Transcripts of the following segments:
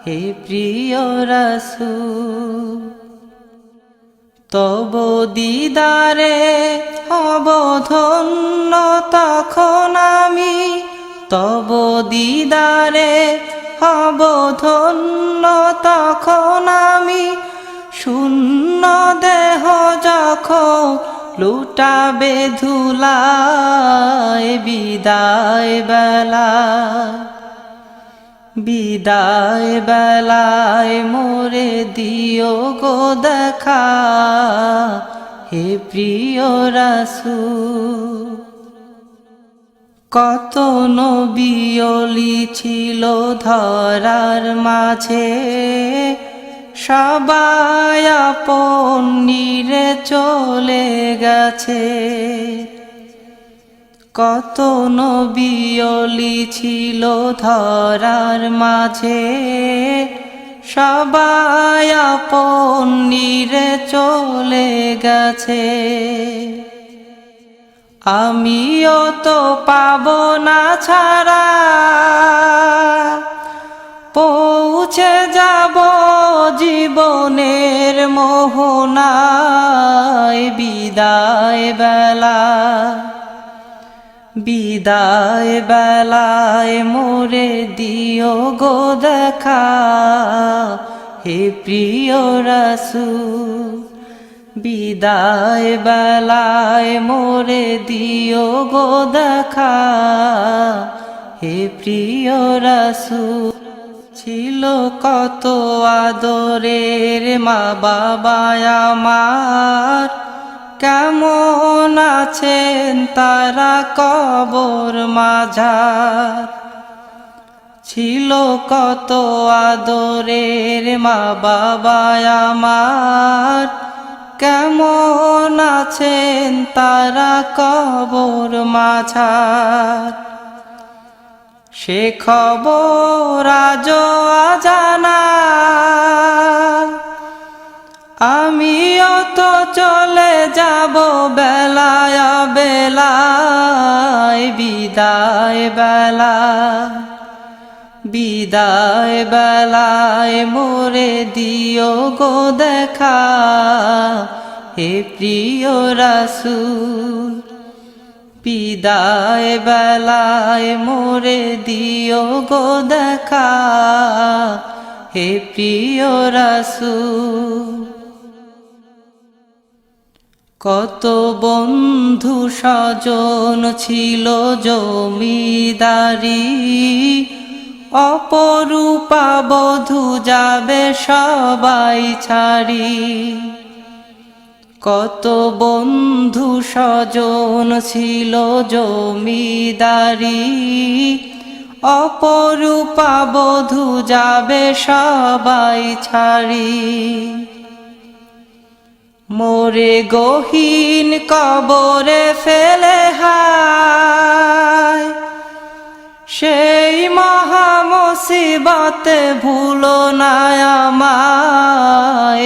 হে প্রিয় রাসূল তব দিদারে হব ধন্য তখন আমি তব দিদারে হব ধন্য তখন আমি শূন্য দেহ যখন লুটাবে ধুলায় বিদায় বেলায় মোরে দিও গো দেখা হে প্রিয় রাসূল কত নবী ওলি ছিল ধরার মাঝে সবাই আপন নিরে চলে গেছে কত নবী ওলি ছিল ধরার মাঝে সবাই আপন নিরে চলে গেছে আমিও তো পাবো না ছাড়া পৌঁছে যাব জীবনের মোহনায় বিদায় বেলায় মোরে দিও গো দেখা হে প্রিয় রাসূল বিদায় বেলায় মোরে দিও গো দেখা হে প্রিয় রাসূল ছিল কত আদরের মা বাবা আমার কেমন আছেন তারা কবর মাঝার ছিল কত আদরের মা বাবা আমার কেমন আছেন তারা কবর মাঝার সে খবর আজও অজানা আমিও তো চলে যাব বেলায় বিদায় বেলায় মোরে দিও গো দেখা হে প্রিয় রাসূল বিদায় বেলায় মোরে দিও গো দেখা হে প্রিয় রাসূল কত বন্ধু স্বজন ছিল জমিদারি অপরূপা বধূ যাবে সবাই ছাড়ি কত বন্ধু স্বজন ছিল জমিদারি অপরূপা বধূ যাবে সবাই ছাড়ি মোরে গহীন কবরে ফেলে হায় সেই মহা মুসিবতে ভুলো না আমায়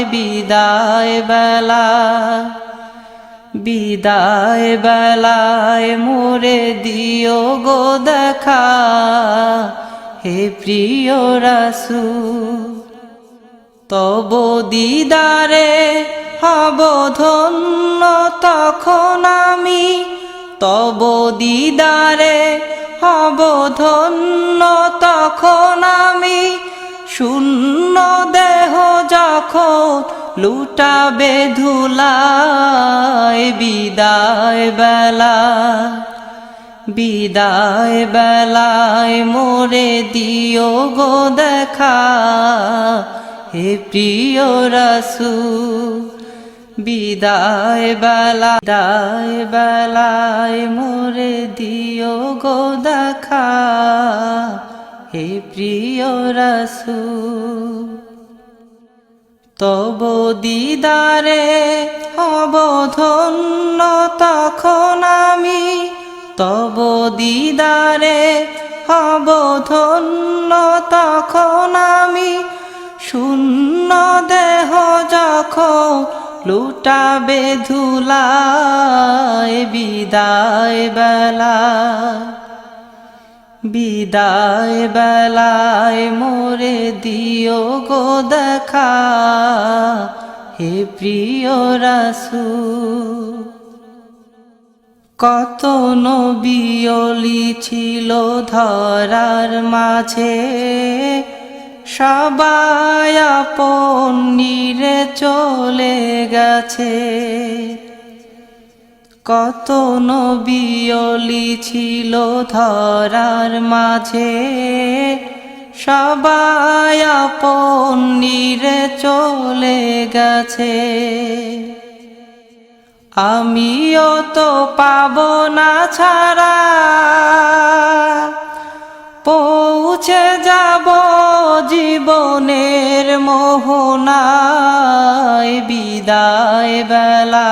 বিদায় বেলায় মোরে দিও গো দেখা হে প্রিয় রাসূল তব দিদারে হব ধন্য তখন আমি তব দিদারে হব ধন্য তখন আমি শূন্য দেহ যখন লুটাবে ধুলায় বিদায় বেলায় মোরে দিও গো দেখা হে প্রিয় রাসূল বিদায় বেলায় মোরে দিও গো দেখা হে প্রিয় রাসূল তব দিদারে হব ধন্য তখন আমি তব দিদারে হব ধন্য তখন আমি শূন্য দেহ যখন লুটাবে ধুলায় বিদায় বিদায় বেলায় মোরে দিও গো দেখা, হে প্রিয় রাসূল। কত নবী ওলি ছিল ধরার মাঝে, সবাই আপন নিরে চলে গেছে। কত নবী ওলি ছিল ধরার মাঝে, সবাই আপন নিরে চলে গেছে। আমিও তো পাবো না ছাড়া, পৌঁছে যাব জীবনের মোহনায়। বিদায় বেলা,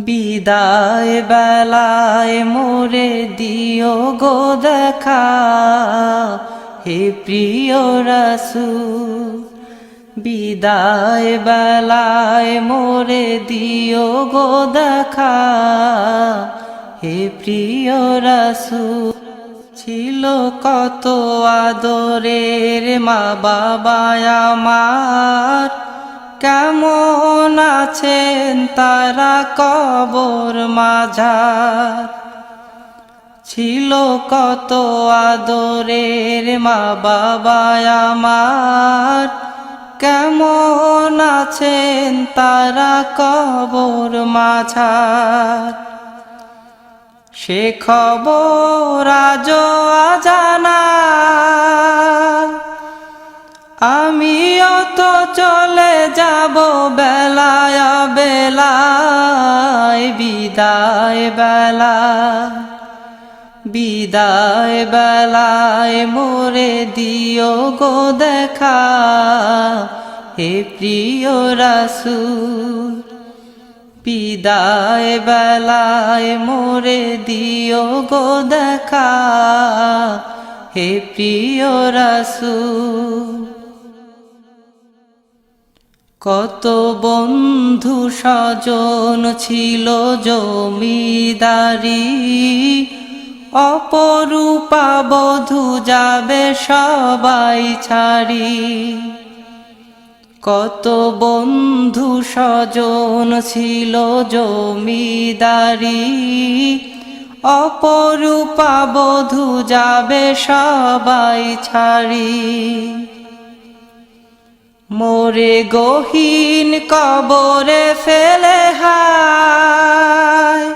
বিদায় বেলায় মোরে দিও গো দেখা, হে প্রিয় রাসূল। বিদায় বেলায় মোরে দিও গো দেখা, হে প্রিয় রাসূল। ছিল কত আদরের মা বাবা আমার, কেমন আছেন তারা কবর মাঝার। ছিল কত আদরের মা বাবা আমার, কেমন আছেন তারা কবর মাঝার। সে খবর আজও অজানা, আমিও তো চলে যাব বেলায় বেলায়। বিদায় বেলা, বিদায় বেলায় মোরে দিও গো দেখা, হে প্রিয় রাসূল। বিদায় বেলায় মোরে দিও গো দেখা, হে প্রিয় রাসূল। কত বন্ধু স্বজন ছিল জমিদারি, অপরূপা বধূ যাবে সবাই ছাড়ি। কত বন্ধু স্বজন ছিল জমিদারি, অপরূপা বধূ যাবে সবাই ছাড়ি। মোরে গহীন কবরে ফেলে হায়,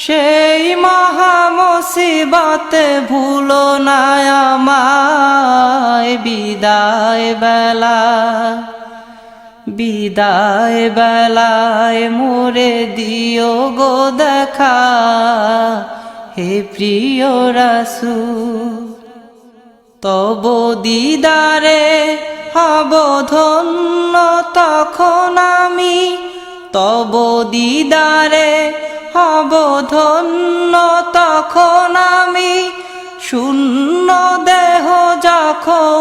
সেই মহা মুসিবতে ভুলো না আমায়। বিদায় বেলা, বিদায় বেলায় মোরে দিও গো দেখা, হে প্রিয় রাসূল। তব দিদারে হব ধন্য তখন আমি, তব দিদারে হব ধন্য তখন আমি। শূন্য দেহ যখন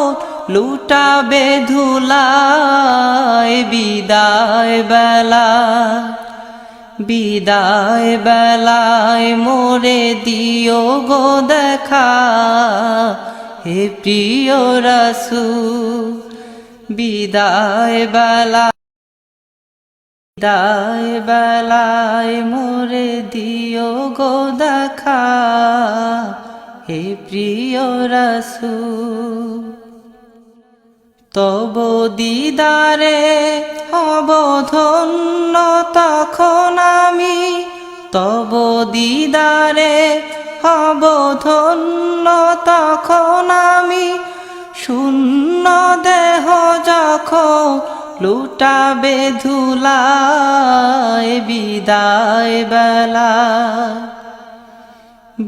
লুটাবে ধুলায়। বিদায় বেলা, বিদায় বেলায় মোরে দিও গো দেখা, হে প্রিয় রাসূল। বিদায় বেলা, বিদায় বেলায় মোরে দিও গো দেখা, হে প্রিয় রাসূল। তব দিদারে হব ধন্য তখন আমি, তব দিদারে হব ধন্য তখন আমি। শূন্য দেহ যখন লুটাবে ধুলায়। বিদায় বেলা,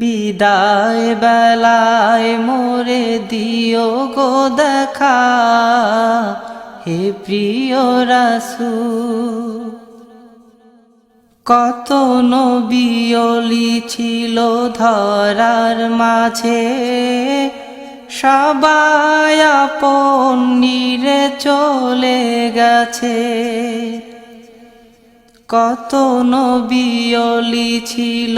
বিদায় বেলায় মোরে দিও গো দেখা, হে প্রিয় রাসূল। কত নবী ওলি ছিল ধরার মাঝে, সবাই আপন নিরে চলে গেছে। কত নবী ওলি ছিল